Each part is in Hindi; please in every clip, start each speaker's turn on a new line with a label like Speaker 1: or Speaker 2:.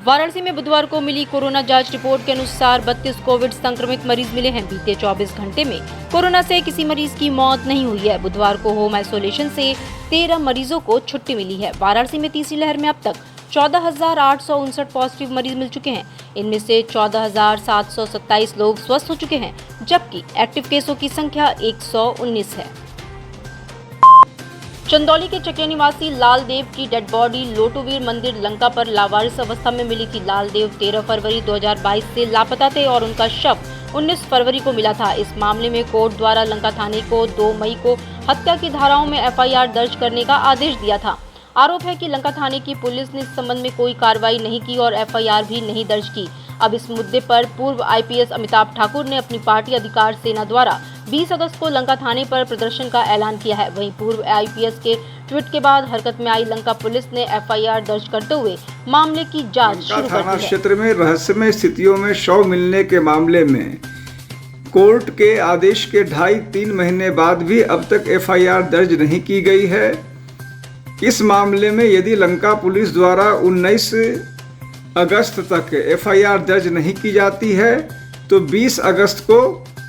Speaker 1: वाराणसी में बुधवार को मिली कोरोना जांच रिपोर्ट के अनुसार 32 कोविड संक्रमित मरीज मिले हैं। बीते 24 घंटे में कोरोना से किसी मरीज की मौत नहीं हुई है। बुधवार को होम आइसोलेशन से 13 मरीजों को छुट्टी मिली है। वाराणसी में तीसरी लहर में अब तक 14,859 पॉजिटिव मरीज मिल चुके हैं। इनमें से 14,727 लोग स्वस्थ हो चुके हैं, जबकि एक्टिव केसों की संख्या 119 है। चंदौली के चकिया निवासी लालदेव की डेड बॉडी लोटोवीर मंदिर लंका पर लावारिस अवस्था में मिली थी। लालदेव 13 फरवरी 2022 से लापता थे और उनका शव 19 फरवरी को मिला था। इस मामले में कोर्ट द्वारा लंका थाने को 2 मई को हत्या की धाराओं में FIR दर्ज करने का आदेश दिया था। आरोप है कि लंका थाने की पुलिस ने इस संबंध में कोई कार्रवाई नहीं की और FIR भी नहीं दर्ज की। अब इस मुद्दे पर पूर्व IPS अमिताभ ठाकुर ने अपनी पार्टी अधिकार सेना द्वारा 20 अगस्त को लंका थाने पर प्रदर्शन का ऐलान किया है। वहीं पूर्व IPS के ट्वीट के बाद हरकत में आई लंका पुलिस ने FIR दर्ज करते हुए मामले की जांच शुरू कर दी है।
Speaker 2: थाना क्षेत्र में रहस्यमय स्थितियों में शव मिलने के मामले में कोर्ट के आदेश के 2.5-3 महीने बाद भी अब तक FIR दर्ज नहीं की गई है। इस मामले में यदि लंका पुलिस द्वारा 19 अगस्त तक FIR दर्ज नहीं की जाती है तो 20 अगस्त को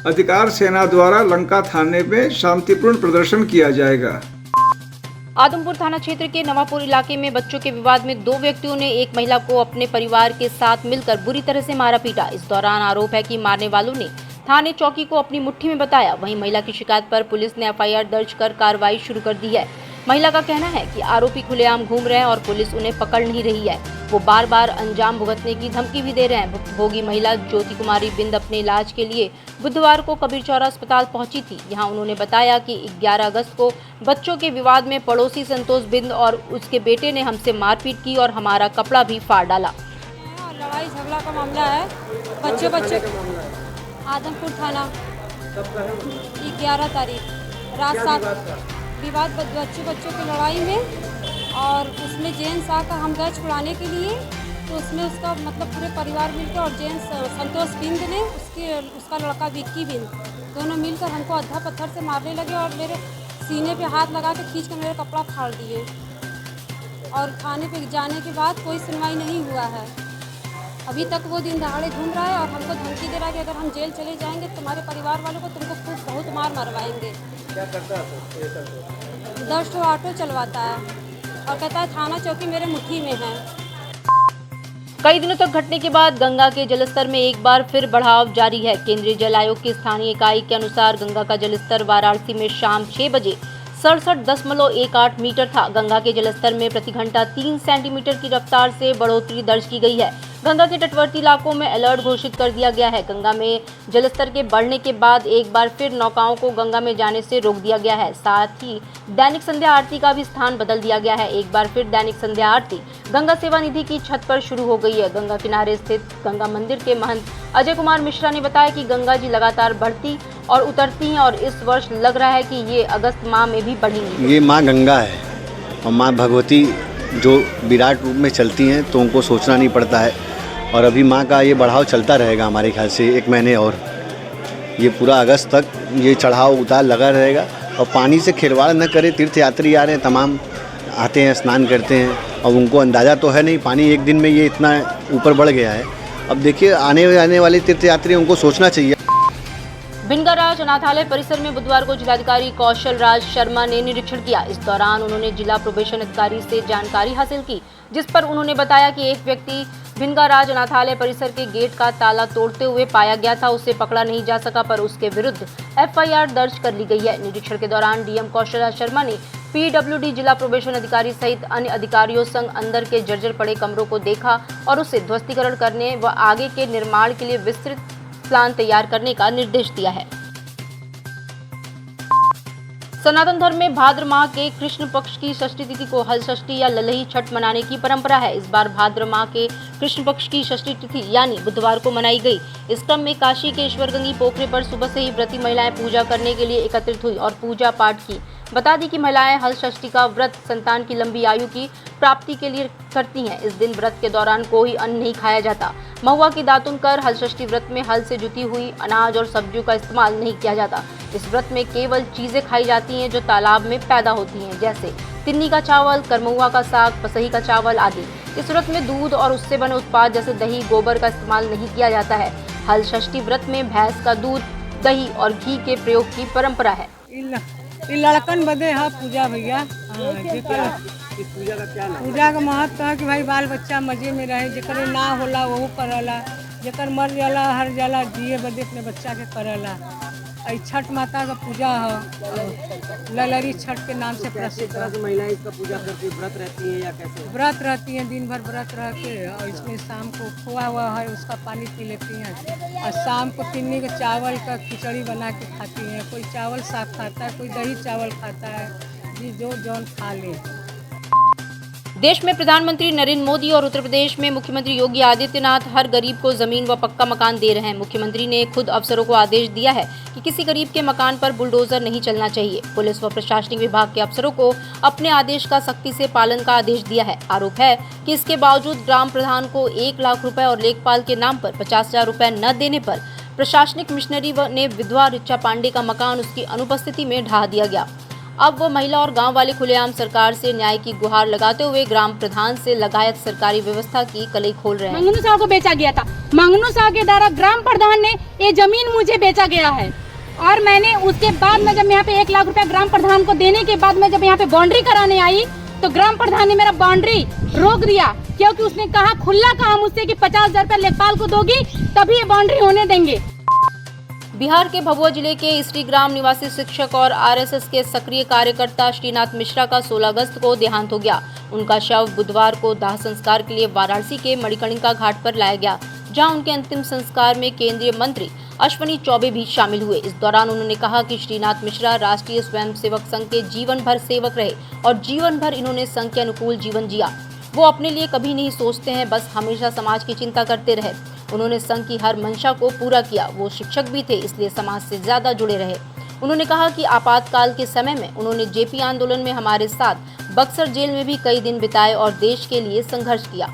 Speaker 2: अधिकार सेना द्वारा लंका थाने में शांतिपूर्ण प्रदर्शन किया जाएगा।
Speaker 1: आदमपुर थाना क्षेत्र के नवापुर इलाके में बच्चों के विवाद में 2 व्यक्तियों ने एक महिला को अपने परिवार के साथ मिलकर बुरी तरह से मारा पीटा। इस दौरान आरोप है कि मारने वालों ने थाने चौकी को अपनी मुट्ठी में बताया। वहीं महिला की शिकायत पर पुलिस ने FIR दर्ज कर कार्रवाई शुरू कर दी है। महिला का कहना है कि आरोपी खुलेआम घूम रहे हैं और पुलिस उन्हें पकड़ नहीं रही है। वो बार बार अंजाम भुगतने की धमकी भी दे रहे हैं। भुक्तभोगी महिला ज्योति कुमारी बिंद अपने इलाज के लिए बुधवार को कबीर चौरा अस्पताल पहुंची थी। यहां उन्होंने बताया कि 11 अगस्त को बच्चों के विवाद में पड़ोसी संतोष बिंद और उसके बेटे ने हमसे मारपीट की और हमारा कपड़ा भी फाड़ डाला।
Speaker 3: लड़ाई झगड़ा का मामला है। बच्चे आदमपुर थाना 11 तारीख रात 7 विवाद बच्चों की लड़ाई में, और उसमें जेंट्स आकर हम गए छुड़ाने के लिए, तो उसमें उसका मतलब पूरे परिवार मिलकर और जेंट्स संतोष बिंद ने उसका लड़का विक्की बिंद दोनों मिलकर हमको अद्धा पत्थर से मारने लगे और मेरे सीने पे हाथ लगा के खींच कर मेरा कपड़ा फाड़ दिए। और थाने पे जाने के बाद कोई सुनवाई नहीं हुआ है। अभी तक वो दिन दहाड़े घूम रहा है और हमको धमकी दे रहा है कि अगर हम जेल चले जाएंगे तुम्हारे परिवार वालों को तुमको खूब बहुत मार मरवाएंगे। क्या करता है? 10 ऑटो चलवाता है और कहता है थाना चौकी मेरे मुट्ठी में है।
Speaker 1: कई दिनों तक घटने के बाद गंगा के जलस्तर में एक बार फिर बढ़ाव जारी है। केंद्रीय जल आयोग की स्थानीय इकाई के अनुसार गंगा का जलस्तर वाराणसी में शाम 6 बजे 67.18 मीटर था। गंगा के जलस्तर में प्रति घंटा 3 सेंटीमीटर की रफ्तार से बढ़ोतरी दर्ज की गई है। गंगा के तटवर्ती इलाकों में अलर्ट घोषित कर दिया गया है। गंगा में जलस्तर के बढ़ने के बाद एक बार फिर नौकाओं को गंगा में जाने से रोक दिया गया है। साथ ही दैनिक संध्या आरती का भी स्थान बदल दिया गया है। एक बार फिर दैनिक संध्या आरती गंगा सेवा निधि की छत पर शुरू हो गई है। गंगा किनारे स्थित गंगा मंदिर के महंत अजय कुमार मिश्रा ने बताया कि गंगा जी लगातार बढ़ती और उतरती हैं और इस वर्ष लग रहा है कि ये अगस्त माह में भी बढ़ेंगी।
Speaker 4: ये माँ गंगा है और माँ भगवती जो विराट रूप में चलती हैं, तो उनको सोचना नहीं पड़ता है। और अभी माँ का ये बढ़ाव चलता रहेगा हमारे ख्याल से 1 महीने और। ये पूरा अगस्त तक ये चढ़ाव उतार लगा रहेगा। और पानी से खिलवाड़ न करे, तीर्थयात्री आ रहे हैं, तमाम आते हैं, स्नान करते हैं और उनको अंदाज़ा तो है नहीं पानी एक दिन में ये इतना ऊपर बढ़ गया है। अब देखिए आने वाले तीर्थयात्री उनको सोचना चाहिए।
Speaker 1: भिनगाराज अनाथालय परिसर में बुधवार को जिलाधिकारी कौशल राज शर्मा ने निरीक्षण किया। इस दौरान उन्होंने जिला प्रोबेशन अधिकारी से जानकारी हासिल की, जिस पर उन्होंने बताया कि एक व्यक्ति भिनगाराज अनाथालय परिसर के गेट का ताला तोड़ते हुए पाया गया था। उसे पकड़ा नहीं जा सका, पर उसके विरुद्ध FIR दर्ज कर ली गई है। निरीक्षण के दौरान DM कौशल राज शर्मा ने PWD जिला प्रोबेशन अधिकारी सहित अन्य अधिकारियों संग अंदर के जर्जर पड़े कमरों को देखा और उसे ध्वस्तीकरण करने व आगे के निर्माण के लिए विस्तृत प्लान तैयार करने का निर्देश दिया है। सनातन धर्म में भाद्र माह के कृष्ण पक्ष की षष्ठी तिथि को हल षष्ठी या ललही छठ मनाने की परंपरा है। इस बार भाद्र माह के कृष्ण पक्ष की षष्ठी तिथि यानी बुधवार को मनाई गई। इस क्रम में काशी के ईश्वरगंगी पोखरे पर सुबह से ही व्रती महिलाएं पूजा करने के लिए एकत्रित हुई और पूजा पाठ की। बता दी कि महिलाएं हल षष्ठी का व्रत संतान की लंबी आयु की प्राप्ति के लिए करती हैं। इस दिन व्रत के दौरान कोई अन्न नहीं खाया जाता। महुआ की दातुन कर हल षष्ठी व्रत में हल से जुती हुई अनाज और सब्जियों का इस्तेमाल नहीं किया जाता। इस व्रत में केवल चीजें खाई जाती हैं जो तालाब में पैदा होती हैं, जैसे तिन्नी का चावल, करमहुआ का साग, पसही का चावल आदि। इस व्रत में दूध और उससे बने उत्पाद जैसे दही, गोबर का इस्तेमाल नहीं किया जाता है। हल षष्ठी व्रत में भैंस का दूध, दही और घी के प्रयोग की परंपरा है।
Speaker 5: लड़कन बदे है पूजा भैया।
Speaker 6: इस पूजा का क्या नाम?
Speaker 5: पूजा का महत्व है कि भाई बाल बच्चा मजे में रहे, जेकर ना होला वहू करला, जेकर मर जाला हर जाला जिए बदे अपने बच्चा के करला। छठ माता का पूजा है, ललरी छठ के नाम से प्रसिद्ध है।
Speaker 6: महिलाएं इसका पूजा करती व्रत रहती हैं या कैसे?
Speaker 5: व्रत रहती हैं, दिन भर व्रत रह के, और इसमें शाम को खोआ हुआ है उसका पानी पी लेती हैं, और शाम को तिन्नी के चावल का खिचड़ी बना के खाती हैं। कोई चावल साग खाता है, कोई दही चावल खाता है, जी जो जौन खा ले।
Speaker 1: देश में प्रधानमंत्री नरेंद्र मोदी और उत्तर प्रदेश में मुख्यमंत्री योगी आदित्यनाथ हर गरीब को जमीन व पक्का मकान दे रहे हैं। मुख्यमंत्री ने खुद अफसरों को आदेश दिया है कि किसी गरीब के मकान पर बुलडोजर नहीं चलना चाहिए। पुलिस व प्रशासनिक विभाग के अफसरों को अपने आदेश का सख्ती से पालन का आदेश दिया है। आरोप है कि इसके बावजूद ग्राम प्रधान को 1 लाख रुपए और लेखपाल के नाम पर 50,000 रुपए न देने पर प्रशासनिक मिशनरी ने विधवा ऋचा पांडे का मकान उसकी अनुपस्थिति में ढहा दिया गया। अब वो महिला और गांव वाले खुलेआम सरकार से न्याय की गुहार लगाते हुए ग्राम प्रधान से लगायत सरकारी व्यवस्था की कलई खोल रहे हैं।
Speaker 7: मंगनू साहब को बेचा गया था, मंगनू साहब के द्वारा ग्राम प्रधान ने ये जमीन मुझे बेचा गया है, और मैंने उसके बाद में जब यहाँ पे 1 लाख रुपया ग्राम प्रधान को देने के बाद में जब यहाँ पे बाउंड्री कराने आई तो ग्राम प्रधान ने मेरा बाउंड्री रोक दिया, क्योंकि उसने कहा खुला कहा मुझसे कि 50,000 रुपया लेखपाल को दोगी तभी ये बाउंड्री होने देंगे।
Speaker 1: बिहार के भभुआ जिले के इस्टी ग्राम निवासी शिक्षक और आरएसएस के सक्रिय कार्यकर्ता श्रीनाथ मिश्रा का 16 अगस्त को देहांत हो गया। उनका शव बुधवार को दाह संस्कार के लिए वाराणसी के मणिकर्णिका घाट पर लाया गया, जहां उनके अंतिम संस्कार में केंद्रीय मंत्री अश्विनी चौबे भी शामिल हुए। इस दौरान उन्होंने कहा कि श्रीनाथ मिश्रा राष्ट्रीय स्वयंसेवक संघ के जीवन भर सेवक रहे और जीवन भर इन्होंने संघ के अनुकूल जीवन जिया। वो अपने लिए कभी नहीं सोचते हैं, बस हमेशा समाज की चिंता करते रहे। उन्होंने संघ की हर मंशा को पूरा किया। वो शिक्षक भी थे, इसलिए समाज से ज्यादा जुड़े रहे। उन्होंने कहा कि आपातकाल के समय में उन्होंने जेपी आंदोलन में हमारे साथ बक्सर जेल में भी कई दिन बिताए और देश के लिए संघर्ष किया।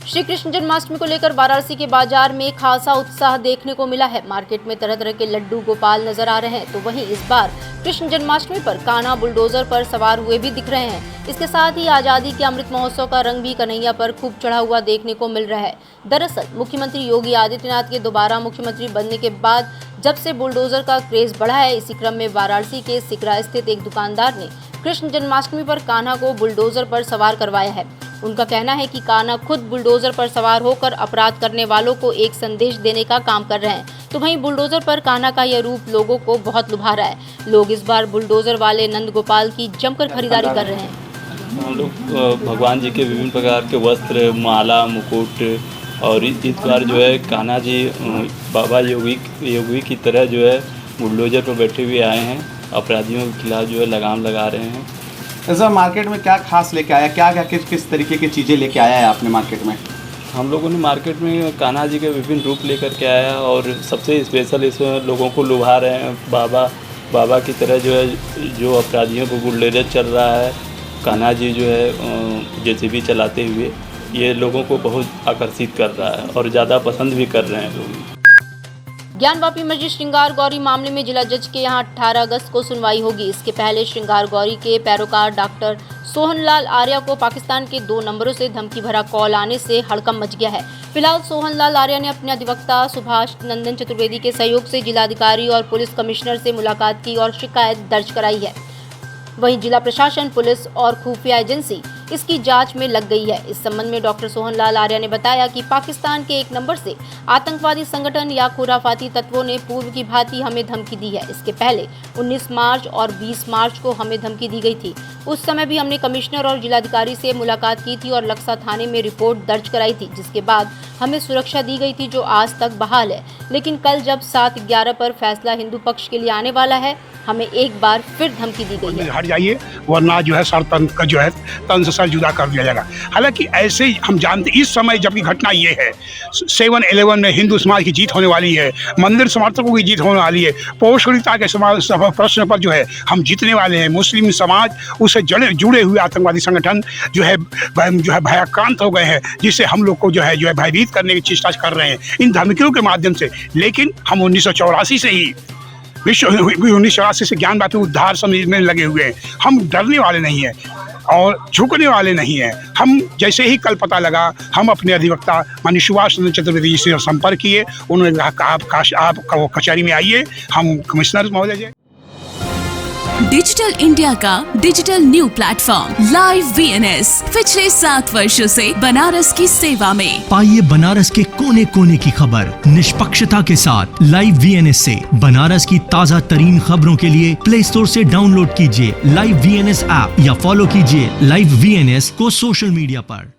Speaker 1: श्री कृष्ण जन्माष्टमी को लेकर वाराणसी के बाजार में खासा उत्साह देखने को मिला है। मार्केट में तरह तरह के लड्डू गोपाल नजर आ रहे हैं, तो वहीं इस बार कृष्ण जन्माष्टमी पर कान्हा बुलडोजर पर सवार हुए भी दिख रहे हैं। इसके साथ ही आजादी के अमृत महोत्सव का रंग भी कन्हैया पर खूब चढ़ा हुआ देखने को मिल रहा है। दरअसल मुख्यमंत्री योगी आदित्यनाथ के दोबारा मुख्यमंत्री बनने के बाद जब से बुलडोजर का क्रेज बढ़ा है, इसी क्रम में वाराणसी के सिकरा स्थित एक दुकानदार ने कृष्ण जन्माष्टमी पर कान्हा को बुलडोजर पर सवार करवाया है। उनका कहना है कि कान्हा खुद बुलडोजर पर सवार होकर अपराध करने वालों को एक संदेश देने का काम कर रहे हैं, तो वहीं बुलडोजर पर कान्हा का यह रूप लोगों को बहुत लुभा रहा है। लोग इस बार बुलडोजर वाले नंद गोपाल की जमकर खरीदारी कर रहे हैं।
Speaker 8: हम लोग भगवान जी के विभिन्न प्रकार के वस्त्र, माला, मुकुट, और इस बार जो है कान्हा जी बाबा योगी की तरह जो है बुलडोजर पर बैठे हुए आए हैं, अपराधियों के खिलाफ जो है लगाम लगा रहे हैं।
Speaker 6: सर मार्केट में क्या खास लेके आया, क्या किस तरीके की चीज़ें लेके आया है आपने मार्केट में?
Speaker 8: हम लोगों ने मार्केट में कान्हा जी के विभिन्न रूप लेकर के आया, और सबसे स्पेशल इसमें लोगों को लुभा रहे हैं। बाबा की तरह जो है जो अपराधियों को बुलडोजर चल रहा है, कान्हा जी जो है जेसीबी चलाते हुए, ये लोगों को बहुत आकर्षित कर रहा है और ज़्यादा पसंद भी कर रहे हैं लोग।
Speaker 1: ज्ञानवापी मस्जिद श्रृंगार गौरी मामले में जिला जज के यहां 18 अगस्त को सुनवाई होगी। इसके पहले श्रृंगार गौरी के पैरोकार डॉक्टर सोहनलाल आर्या को पाकिस्तान के 2 नंबरों से धमकी भरा कॉल आने से हड़कंप मच गया है। फिलहाल सोहनलाल आर्या ने अपने अधिवक्ता सुभाष नंदन चतुर्वेदी के सहयोग से जिलाधिकारी और पुलिस कमिश्नर से मुलाकात की और शिकायत दर्ज कराई है। वहीं जिला प्रशासन, पुलिस और खुफिया एजेंसी इसकी जांच में लग गई है। इस संबंध में डॉक्टर सोहनलाल आर्या ने बताया कि पाकिस्तान के 1 नंबर से आतंकवादी संगठन या खुराफाती तत्वों ने पूर्व की भांति हमें धमकी दी है। इसके पहले 19 मार्च और 20 मार्च को हमें धमकी दी गई थी। उस समय भी हमने कमिश्नर और जिलाधिकारी से मुलाकात की थी और लक्सा थाने में रिपोर्ट दर्ज कराई थी, जिसके बाद हमें सुरक्षा दी गई थी, जो आज तक बहाल है। लेकिन कल जब 7/11 पर फैसला हिंदू पक्ष के लिए आने वाला है, हमें एक बार फिर धमकी दी गई है।
Speaker 9: हट जाइए, वरना जो है सरतंत्र का जो है तन से सर जुदा कर दिया जाएगा। हालांकि ऐसे ही हम जानते, इस समय जबकि घटना ये है 7/11 में हिंदू समाज की जीत होने वाली है, मंदिर समर्थकों की जीत होने वाली है, पौष्टिकता के प्रश्न पर जो है हम जीतने वाले हैं। मुस्लिम समाज उससे जुड़े हुए आतंकवादी संगठन जो है भयाक्रांत हो गए हैं, जिससे हम लोग को जो है भयभीत करने की चेष्टा कर रहे हैं इन धमकियों के माध्यम से। लेकिन हम 1984 से ही 1984 से ज्ञानवापी उद्धार समिति में लगे हुए हैं। हम डरने वाले नहीं हैं। और झुकने वाले नहीं हैं। हम जैसे ही कल पता लगा, हम अपने अधिवक्ता माननीय सुभाष चंद्र चतुर्वेदी जी से संपर्क किए। उन्होंने कहा आप कचहरी में आइए, हम कमिश्नर महोदय जी।
Speaker 10: डिजिटल इंडिया का digital new platform live VNS पिछले 7 वर्षों से बनारस की सेवा में।
Speaker 11: पाइए बनारस के कोने कोने की खबर निष्पक्षता के साथ। लाइव VNS से बनारस की ताज़ा तरीन खबरों के लिए प्ले स्टोर से डाउनलोड कीजिए लाइव VNS ऐप या फॉलो कीजिए लाइव VNS को सोशल मीडिया पर।